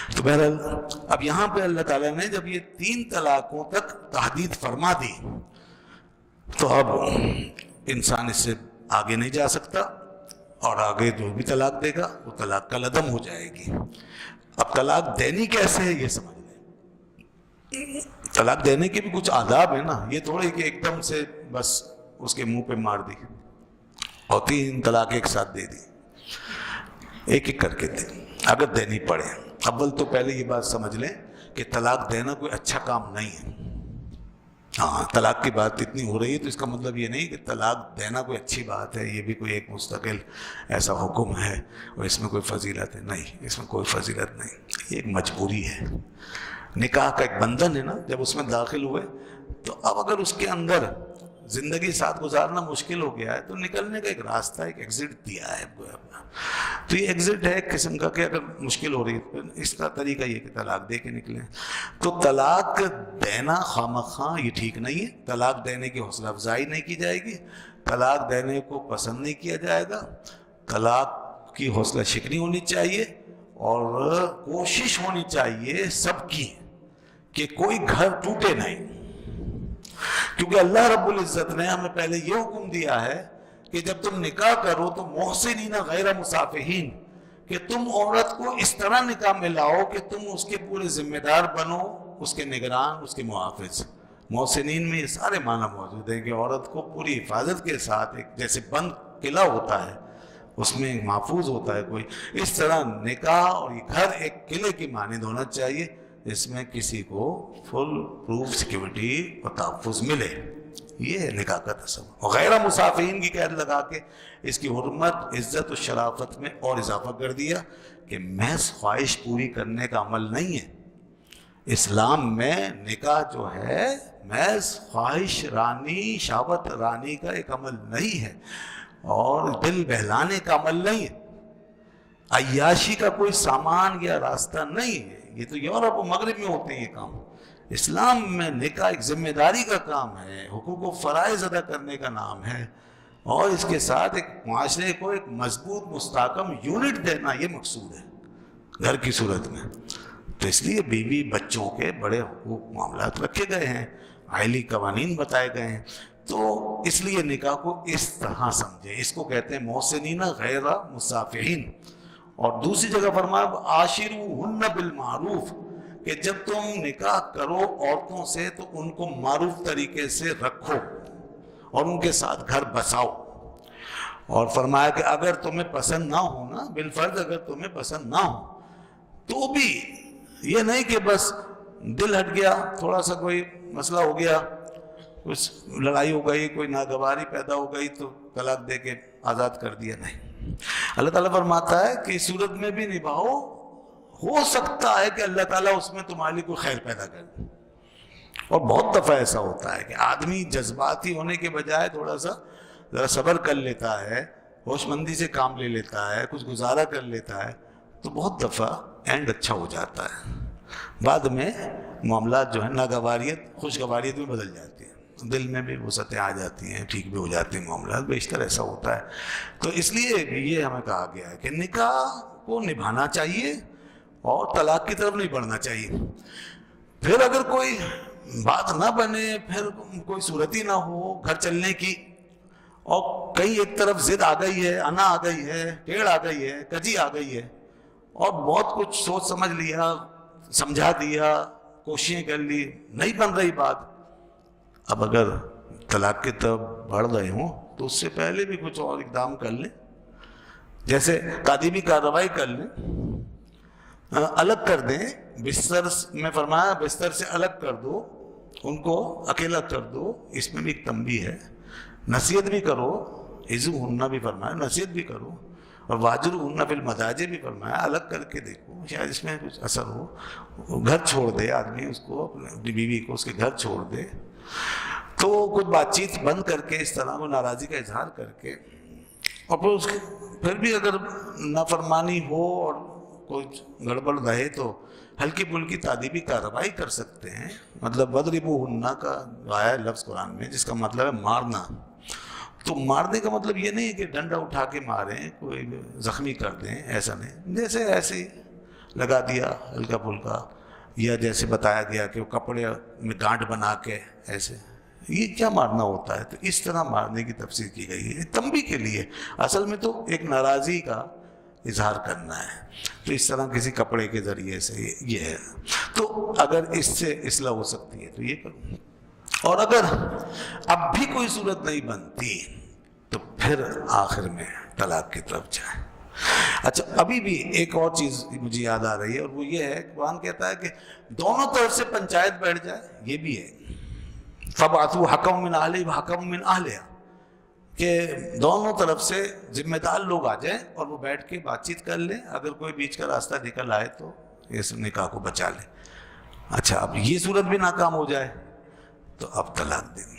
تو بہرحال اب یہاں پہ اللہ تعالیٰ نے جب یہ 3 طلاقوں تک تحدید فرما دی تو اب انسان اس سے آگے نہیں جا سکتا، اور آگے جو بھی طلاق دے گا وہ طلاق کل عدم ہو جائے گی۔ اب طلاق دینی کیسے ہے یہ سمجھ لیں۔ طلاق دینے کے بھی کچھ آداب ہیں نا، یہ تھوڑے کہ ایک دم سے بس اس کے منہ پہ مار دی اور 3 طلاق ایک ساتھ دے دی، ایک ایک کر کے دے اگر دینی پڑے۔ اول تو پہلے یہ بات سمجھ لیں کہ طلاق دینا کوئی اچھا کام نہیں ہے۔ ہاں، طلاق کی بات اتنی ہو رہی ہے تو اس کا مطلب یہ نہیں کہ طلاق دینا کوئی اچھی بات ہے، یہ بھی کوئی ایک مستقل ایسا حکم ہے اور اس میں کوئی فضیلت ہے، نہیں، اس میں کوئی فضیلت نہیں، یہ ایک مجبوری ہے۔ نکاح کا ایک بندھن ہے نا، جب اس میں داخل ہوئے تو اب اگر اس کے اندر زندگی ساتھ گزارنا مشکل ہو گیا ہے تو نکلنے کا ایک راستہ، ایک ایگزٹ دیا ہے۔ تو یہ ایگزٹ ہے ایک قسم کا کہ اگر مشکل ہو رہی ہے تو اس کا طریقہ یہ کہ طلاق دے کے نکلیں۔ تو طلاق دینا خواہ یہ ٹھیک نہیں ہے، طلاق دینے کی حوصلہ افزائی نہیں کی جائے گی، طلاق دینے کو پسند نہیں کیا جائے گا، طلاق کی حوصلہ شکنی ہونی چاہیے اور کوشش ہونی چاہیے سب کی کہ کوئی گھر ٹوٹے نہیں، کیونکہ اللہ رب العزت نے ہمیں پہلے یہ حکم دیا ہے کہ جب تم نکاح کرو تو محسنین غیر مصافحین، کہ تم عورت کو اس طرح نکاح میں لاؤ کہ تم اس کے پورے ذمہ دار بنو، اس کے نگران، اس کے محافظ۔ محسنین میں یہ سارے معنی موجود ہیں کہ عورت کو پوری حفاظت کے ساتھ، ایک جیسے بند قلعہ ہوتا ہے اس میں محفوظ ہوتا ہے کوئی، اس طرح نکاح اور یہ گھر ایک قلعے کی مانند ہونا چاہیے، اس میں کسی کو فل پروف سیکیورٹی اور تحفظ ملے۔ یہ ہے نکاح کا تصور۔ غیر مصافحین کی قید لگا کے اس کی حرمت، عزت و شرافت میں اور اضافہ کر دیا کہ محض خواہش پوری کرنے کا عمل نہیں ہے۔ اسلام میں نکاح جو ہے محض خواہش رانی، شہوت رانی کا ایک عمل نہیں ہے اور دل بہلانے کا عمل نہیں ہے، عیاشی کا کوئی سامان یا راستہ نہیں ہے۔ یہ تو یورپ و مغرب میں ہوتے ہیں یہ کام۔ اسلام میں نکاح ایک ذمہ داری کا کام ہے، حقوق و فرائض ادا کرنے کا نام ہے، اور اس کے ساتھ ایک معاشرے کو ایک مضبوط مستحکم یونٹ دینا یہ مقصود ہے گھر کی صورت میں۔ تو اس لیے بیوی بچوں کے بڑے حقوق معاملات رکھے گئے ہیں، عائلی قوانین بتائے گئے ہیں۔ تو اس لیے نکاح کو اس طرح سمجھیں، اس کو کہتے ہیں محسنین غیر مصافحین۔ اور دوسری جگہ فرمایا عاشروہن بالمعروف، کہ جب تم نکاح کرو عورتوں سے تو ان کو معروف طریقے سے رکھو اور ان کے ساتھ گھر بساؤ۔ اور فرمایا کہ اگر تمہیں پسند نہ ہو نا، بالفرض اگر تمہیں پسند نہ ہو تو بھی یہ نہیں کہ بس دل ہٹ گیا، تھوڑا سا کوئی مسئلہ ہو گیا، کچھ لڑائی ہو گئی، کوئی ناگواری پیدا ہو گئی تو طلاق دے کے آزاد کر دیا، نہیں۔ اللہ تعالیٰ فرماتا ہے کہ اس صورت میں بھی نبھاؤ، ہو سکتا ہے کہ اللہ تعالیٰ اس میں تمہارے لیے کوئی خیر پیدا کر دے۔ اور بہت دفعہ ایسا ہوتا ہے کہ آدمی جذباتی ہونے کے بجائے تھوڑا سا ذرا صبر کر لیتا ہے، ہوش مندی سے کام لے لیتا ہے، کچھ گزارا کر لیتا ہے، تو بہت دفعہ اینڈ اچھا ہو جاتا ہے۔ بعد میں معاملات جو ہیں ناگواریت خوشگواریت میں بدل جاتی ہے، دل میں بھی وسعتیں آ جاتی ہیں، ٹھیک بھی ہو جاتے ہیں معاملات، بیشتر ایسا ہوتا ہے۔ تو اس لیے یہ ہمیں کہا گیا ہے کہ نکاح کو نبھانا چاہیے اور طلاق کی طرف نہیں بڑھنا چاہیے۔ پھر اگر کوئی بات نہ بنے، پھر کوئی صورت ہی نہ ہو گھر چلنے کی، اور کہیں ایک طرف ضد آ گئی ہے، انا آ گئی ہے، ٹیڑھ آ گئی ہے، کجی آ گئی ہے، اور بہت کچھ سوچ سمجھ لیا، سمجھا دیا، کوششیں کر لی، نہیں بن رہی بات، اب اگر طلاق کی طرف بڑھ رہے ہوں تو اس سے پہلے بھی کچھ اور اقدام کر لیں، جیسے تعدیبی کارروائی کر لیں، الگ کر دیں، بستر میں فرمایا بستر سے الگ کر دو، ان کو اکیلا کر دو، اس میں بھی ایک تنبیہ ہے۔ نصیحت بھی کرو، عظوہن بھی فرمایا، نصیحت بھی کرو، اور واجروہن فی المضاجع بھی فرمایا، الگ کر کے دیکھو شاید اس میں کچھ اثر ہو۔ گھر چھوڑ دے آدمی، اس کو اپنی بیوی کو اس کے گھر چھوڑ دے، تو کچھ بات چیت بند کر کے اس طرح کو ناراضی کا اظہار کر کے، اور پھر بھی اگر نافرمانی ہو اور کوئی گڑبڑ رہے تو ہلکی پھلکی تعدیبی کارروائی کر سکتے ہیں۔ مطلب وَضْرِبُوهُنَّ کا آیا ہے لفظ قرآن میں جس کا مطلب ہے مارنا۔ تو مارنے کا مطلب یہ نہیں ہے کہ ڈنڈا اٹھا کے ماریں، کوئی زخمی کر دیں، ایسا نہیں، جیسے ایسی لگا دیا ہلکا پھلکا، یا جیسے بتایا گیا کہ وہ کپڑے میں گانٹھ بنا کے ایسے، یہ کیا مارنا ہوتا ہے؟ تو اس طرح مارنے کی تفسیر کی گئی ہے تنبیہ کے لیے، اصل میں تو ایک ناراضی کا اظہار کرنا ہے، تو اس طرح کسی کپڑے کے ذریعے سے یہ ہے۔ تو اگر اس سے اصلاح ہو سکتی ہے تو یہ کروں، اور اگر اب بھی کوئی صورت نہیں بنتی تو پھر آخر میں طلاق کی طرف جائیں۔ اچھا، ابھی بھی ایک اور چیز مجھے یاد آ رہی ہے، اور وہ یہ ہے، قرآن کہتا ہے کہ دونوں طرف سے پنچایت بیٹھ جائے، یہ بھی ہے فَبْعَثُوا حَكَمًا مِّنْ أَهْلِهِ وَحَكَمًا مِّنْ أَهْلِهَا، کہ دونوں طرف سے ذمہ دار لوگ آ جائیں اور وہ بیٹھ کے بات چیت کر لیں، اگر کوئی بیچ کا راستہ نکل آئے تو اس نکاح کو بچا لیں۔ اچھا، اب یہ صورت بھی ناکام ہو جائے تو اب طلاق دیں گے۔